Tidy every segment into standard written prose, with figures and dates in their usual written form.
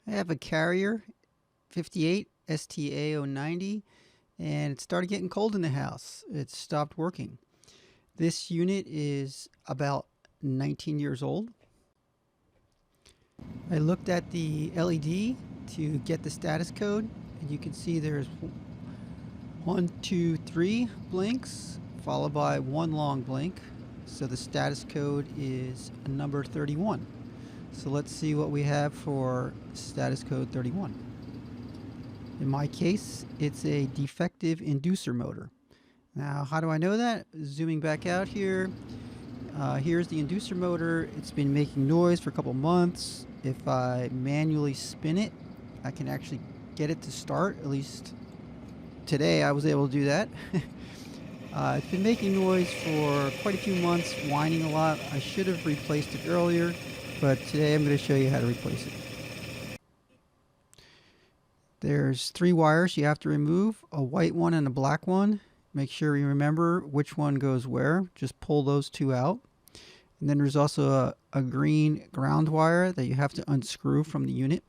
I have a Carrier 58 STA090 and it started getting cold in the house. It stopped working. This unit is about 19 years old. I looked at the LED to get the status code, and you can see there's 1, 2, 3 blinks followed by one long blink. So the status code is number 31. So let's see what we have for status code 31. In my case, it's a defective inducer motor. Now, how do I know that? Zooming back out here, here's the inducer motor. It's been making noise for a couple months. If I manually spin it, I can actually get it to start. At least today I was able to do that. It's been making noise for quite a few months, whining a lot. I should have replaced it earlier, but today I'm going to show you how to replace it. There's 3 wires you have to remove, a white one and a black one. Make sure you remember which one goes where. Just pull those 2 out. And then there's also a green ground wire that you have to unscrew from the unit.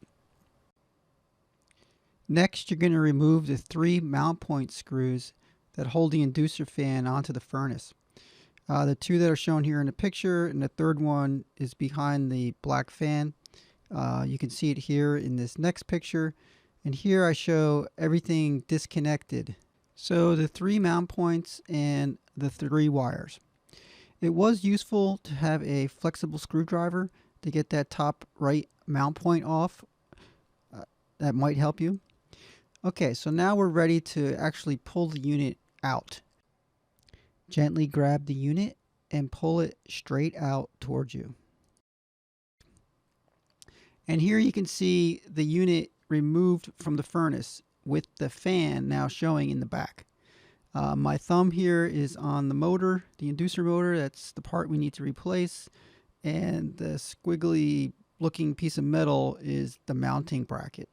Next, you're going to remove the 3 mount point screws that hold the inducer fan onto the furnace. The 2 that are shown here in the picture, and the third one is behind the black fan. You can see it here in this next picture. And here I show everything disconnected. So the 3 mount points and the 3 wires. It was useful to have a flexible screwdriver to get that top right mount point off. That might help you. Okay, so now we're ready to actually pull the unit out. Gently grab the unit and pull it straight out towards you. And here you can see the unit removed from the furnace with the fan now showing in the back. My thumb here is on the motor, the inducer motor. That's the part we need to replace. And the squiggly looking piece of metal is the mounting bracket.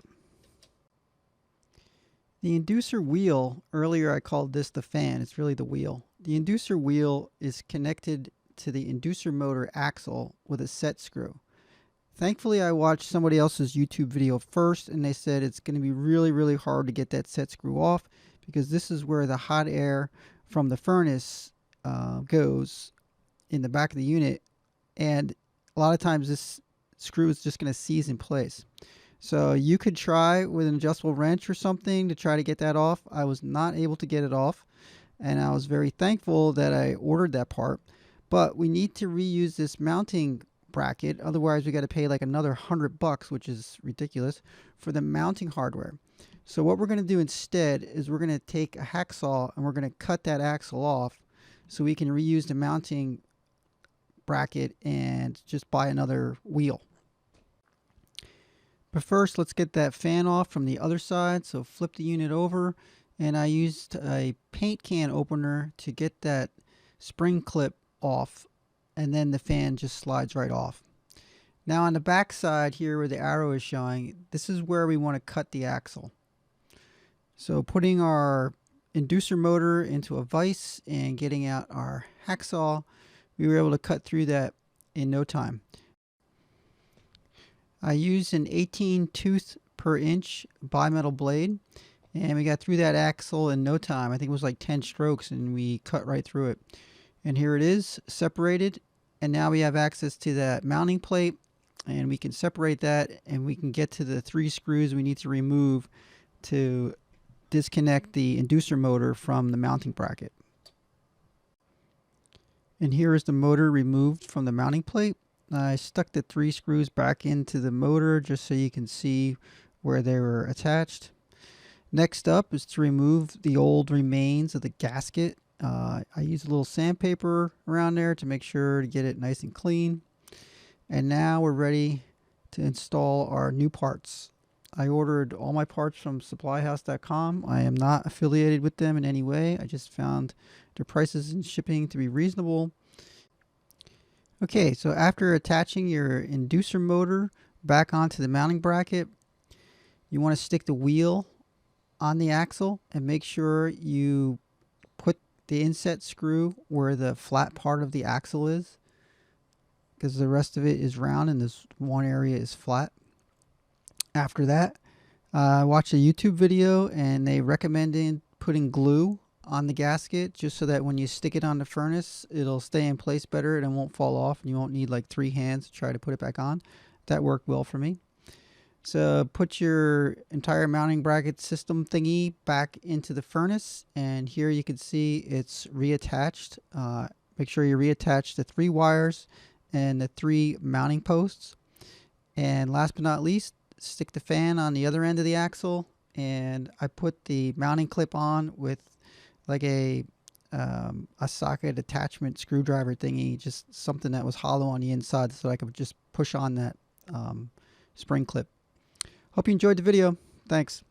The inducer wheel, earlier I called this the fan, it's really the wheel. The inducer wheel is connected to the inducer motor axle with a set screw. Thankfully, I watched somebody else's YouTube video first, and they said it's going to be really hard to get that set screw off because this is where the hot air from the furnace goes in the back of the unit, and a lot of times this screw is just going to seize in place. So you could try with an adjustable wrench or something to try to get that off. I was not able to get it off, and I was very thankful that I ordered that part. But we need to reuse this mounting bracket, otherwise we got to pay like another $100, which is ridiculous, for the mounting hardware. So what we're going to do instead is we're going to take a hacksaw and we're going to cut that axle off so we can reuse the mounting bracket and just buy another wheel. But first, let's get that fan off from the other side. So flip the unit over, and I used a paint can opener to get that spring clip off, and then the fan just slides right off. Now on the back side here where the arrow is showing, this is where we want to cut the axle. So putting our inducer motor into a vise and getting out our hacksaw, we were able to cut through that in no time. I used an 18 tooth per inch bimetal blade, and we got through that axle in no time. I think it was like 10 strokes and we cut right through it. And here it is, separated, and now we have access to that mounting plate, and we can separate that and we can get to the 3 screws we need to remove to disconnect the inducer motor from the mounting bracket. And here is the motor removed from the mounting plate. I stuck the 3 screws back into the motor just so you can see where they were attached. Next up is to remove the old remains of the gasket. I used a little sandpaper around there to make sure to get it nice and clean. And now we're ready to install our new parts. I ordered all my parts from supplyhouse.com. I am not affiliated with them in any way. I just found their prices and shipping to be reasonable. Okay, so after attaching your inducer motor back onto the mounting bracket, you want to stick the wheel on the axle and make sure you put the inset screw where the flat part of the axle is, because the rest of it is round and this one area is flat. After that, I watched a YouTube video and they recommended putting glue on the gasket just so that when you stick it on the furnace, it'll stay in place better and it won't fall off and you won't need like 3 hands to try to put it back on. That worked well for me. So put your entire mounting bracket system thingy back into the furnace, and here you can see it's reattached. Make sure you reattach the 3 wires and the 3 mounting posts. And last but not least, stick the fan on the other end of the axle, and I put the mounting clip on with like a socket attachment screwdriver thingy, just something that was hollow on the inside so I could just push on that spring clip. Hope you enjoyed the video. Thanks.